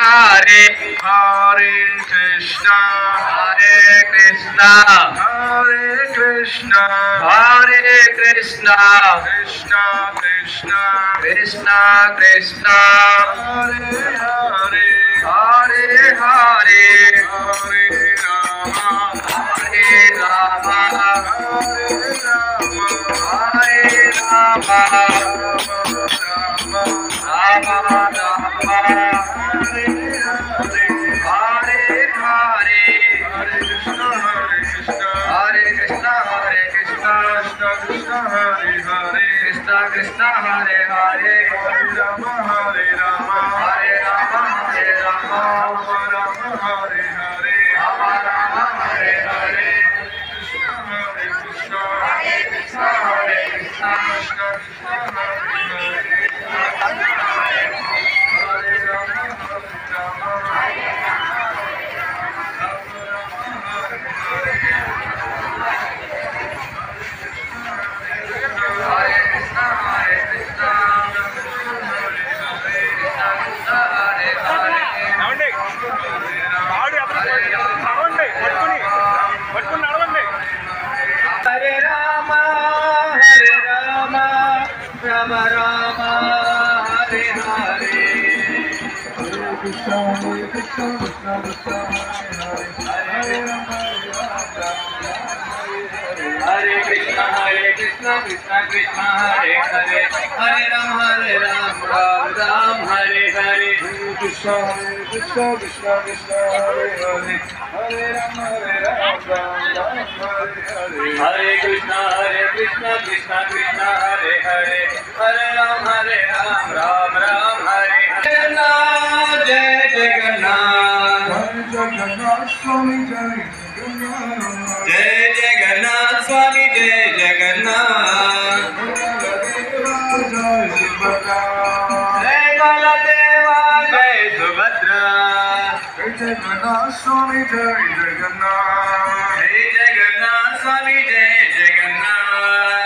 Hare Hare Krishna Krishna Hare Krishna Hare Krishna Krishna Krishna Krishna Krishna Hare Hare Hare Hare Hare Rama Hare Rama Hare Rama Hare Rama Rama Rama Rama Hare Hare Hare Hare Hare Krishna Hare Krishna Hare Krishna Krishna Krishna Hare Hare Krishna Krishna Hare Hare Hare Rama Hare Rama Hare Rama Hare Rama Rama Rama Hare Hare Rama Rama Hare Hare Krishna Hare Krishna Hare Krishna Hare Krishna Krishna Krishna Hare Hare Hare Rama Hare Rama Hare Krishna Hare Krishna Krishna Krishna Hare Hare నడవండి body అప్పుడు నడవండి పట్టుకుని నడవండి Hare Rama Hare Rama Rama Rama Hare Hare Krishna Hare Krishna Krishna Krishna Hare Hare Hare Krishna Hare Krishna Krishna Krishna Hare Hare Hare Ram Ram Ram Hare Hare Krishna Hare Krishna Krishna Krishna Hare Hare Hare Rama Ram Ram Hare Hare Hare Krishna Hare Krishna Krishna Krishna Hare Hare Hare Ram Ram Ram Hare Hare Jai Jagannath Jagannath Swami Jai Jagannath Jai Jagannath Swami Jai Jagannath Jai Subhadra Jai Baladeva Jai Subhadra Jai Jagannath Swami Jai Jagannath Jai Jagannath Swami Jai Jagannath